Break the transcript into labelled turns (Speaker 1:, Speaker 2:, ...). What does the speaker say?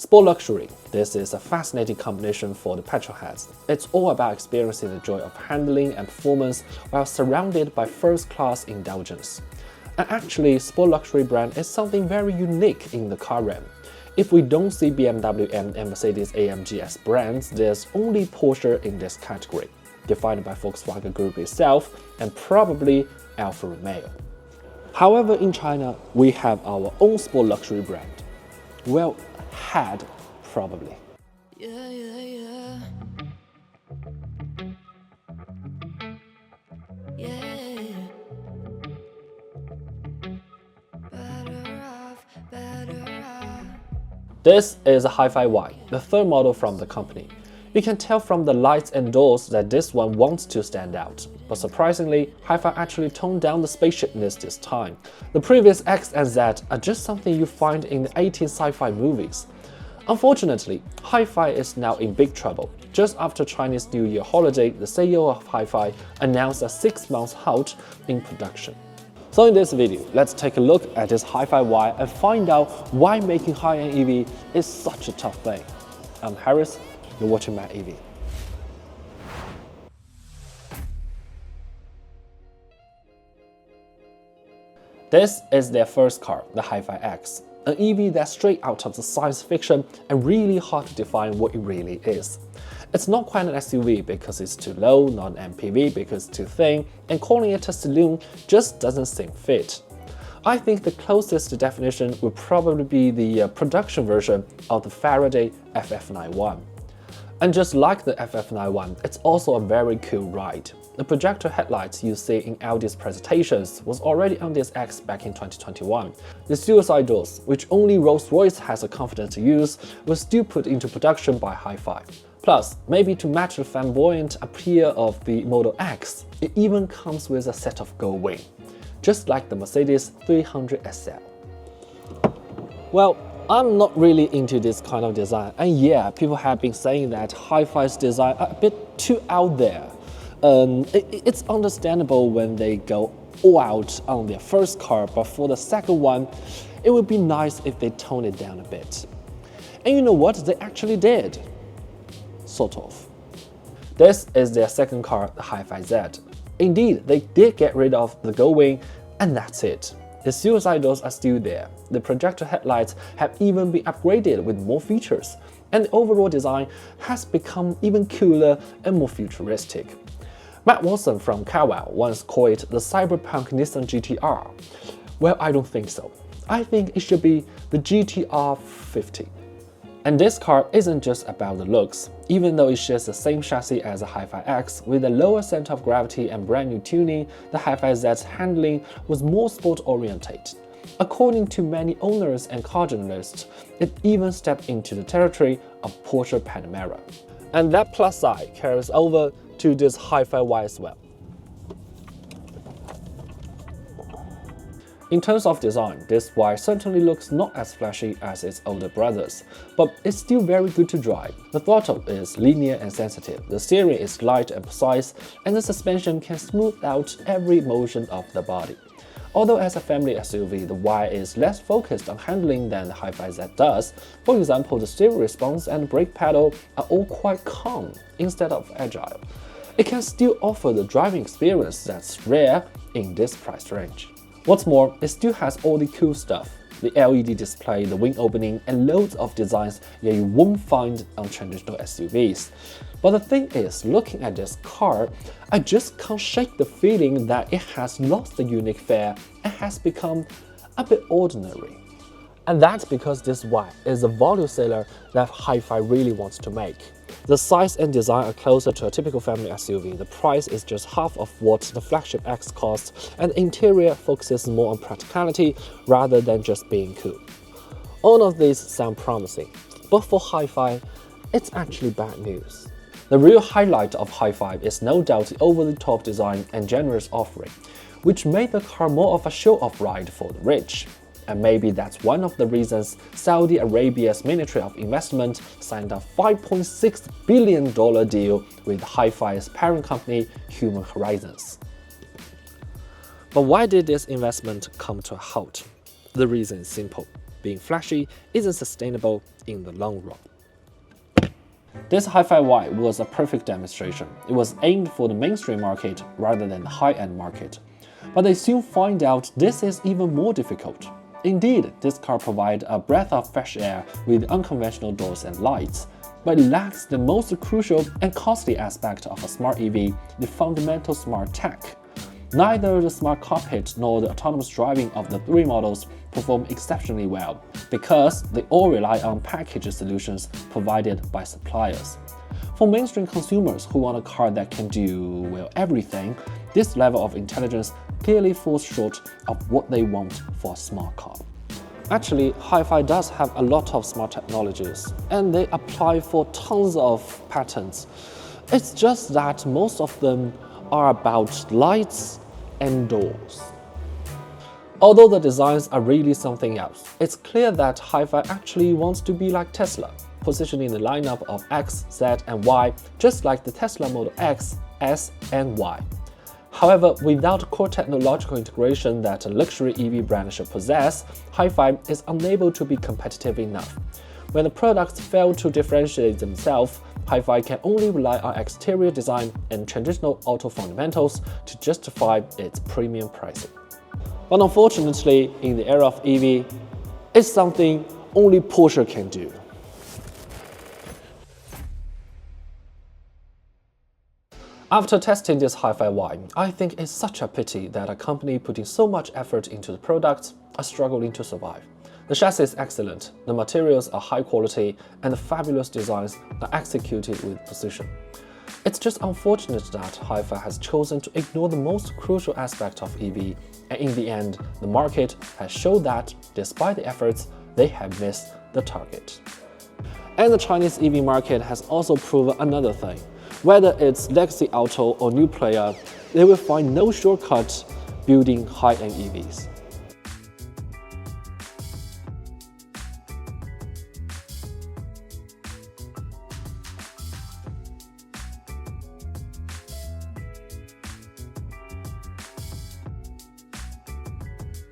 Speaker 1: Sport luxury. This is a fascinating combination for the petrolheads. It's all about experiencing the joy of handling and performance while surrounded by first-class indulgence. And actually, sport luxury brand is something very unique in the car realm. If we don't see BMW and Mercedes-AMG as brands, there's only Porsche in this category, defined by Volkswagen Group itself and probably Alfa Romeo. However, in China, we have our own sport luxury brand. Well, had probably.
Speaker 2: Yeah, yeah, yeah. Yeah. Better off.
Speaker 1: This is a HiPhi Y, the third model from the company. You can tell from the lights and doors that this one wants to stand out. But surprisingly, HiPhi actually toned down the spaceshipness this time. The previous X and Z are just something you find in the 18 sci-fi movies. Unfortunately, HiPhi is now in big trouble. Just after Chinese New Year holiday, the CEO of HiPhi announced a 6-month halt in production. So in this video, let's take a look at this HiPhi Y and find out why making high-end EV is such a tough thing. I'm Harris, you're watching Mad EV. This is their first car, the HiPhi X, an EV that's straight out of the science fiction and really hard to define what it really is. It's not quite an SUV because it's too low, not an MPV because it's too thin, and calling it a saloon just doesn't seem fit. I think the closest definition would probably be the production version of the Faraday FF91. And just like the FF91, it's also a very cool ride. The projector headlights you see in Audi's presentations was already on this X back in 2021. The suicide doors, which only Rolls-Royce has the confidence to use, were still put into production by HiPhi. Plus, maybe to match the flamboyant appeal of the Model X, it even comes with a set of gold wing, just like the Mercedes 300 SL. Well, I'm not really into this kind of design, and yeah, people have been saying that HiPhi's design are a bit too out there. It's understandable when they go all out on their first car, but for the second one, it would be nice if they tone it down a bit. And you know what? They actually did. Sort of. This is their second car, the HiPhi Z. Indeed, they did get rid of the gold wing, and that's it. The suicide doors are still there. The projector headlights have even been upgraded with more features, and the overall design has become even cooler and more futuristic. Matt Watson from Carwell once called it the cyberpunk Nissan GTR. Well, I don't think so. I think it should be the GTR 50. And this car isn't just about the looks. Even though it shares the same chassis as the HiPhi X, with a lower center of gravity and brand new tuning, the HiPhi Z's handling was more sport-oriented. According to many owners and car journalists, it even stepped into the territory of Porsche Panamera. And that plus side carries over to this HiPhi Y as well. In terms of design, this Y certainly looks not as flashy as its older brothers, but it's still very good to drive. The throttle is linear and sensitive, the steering is light and precise, and the suspension can smooth out every motion of the body. Although as a family SUV, the Y is less focused on handling than the HiPhi Z does. For example, the steering response and brake pedal are all quite calm instead of agile. It can still offer the driving experience that's rare in this price range. What's more, it still has all the cool stuff. The LED display, the wing opening, and loads of designs that you won't find on traditional SUVs. But the thing is, looking at this car, I just can't shake the feeling that it has lost the unique flair and has become a bit ordinary. And that's because this Y is the volume seller that HiPhi really wants to make. The size and design are closer to a typical family SUV, the price is just half of what the flagship X costs, and the interior focuses more on practicality rather than just being cool. All of these sound promising, but for HiPhi, it's actually bad news. The real highlight of HiPhi is no doubt the over-the-top design and generous offering, which made the car more of a show-off ride for the rich. And maybe that's one of the reasons Saudi Arabia's Ministry of Investment signed a $5.6 billion deal with HiPhi's parent company, Human Horizons. But why did this investment come to a halt? The reason is simple. being flashy isn't sustainable in the long run. This HiPhi Y was a perfect demonstration. It was aimed for the mainstream market rather than the high-end market. But they soon find out this is even more difficult. Indeed, this car provides a breath of fresh air with unconventional doors and lights, but it lacks the most crucial and costly aspect of a smart EV, the fundamental smart tech. Neither the smart cockpit nor the autonomous driving of the three models perform exceptionally well, because they all rely on packaged solutions provided by suppliers. For mainstream consumers who want a car that can do, well, everything, this level of intelligence clearly falls short of what they want for a smart car. Actually, HiPhi does have a lot of smart technologies, and they apply for tons of patents. It's just that most of them are about lights and doors. Although the designs are really something else, it's clear that HiPhi actually wants to be like Tesla, positioning the lineup of X, Z, and Y just like the Tesla Model X, S, and Y. However, without core technological integration that a luxury EV brand should possess, HiPhi is unable to be competitive enough. When the products fail to differentiate themselves, HiPhi can only rely on exterior design and traditional auto fundamentals to justify its premium pricing. But unfortunately, in the era of EV, it's something only Porsche can do. After testing this HiPhi Y, I think it's such a pity that a company putting so much effort into the products are struggling to survive. The chassis is excellent, the materials are high quality, and the fabulous designs are executed with precision. It's just unfortunate that HiPhi has chosen to ignore the most crucial aspect of EV, and in the end, the market has shown that, despite the efforts, they have missed the target. And the Chinese EV market has also proven another thing. Whether it's legacy auto or new player, they will find no shortcut building high-end EVs.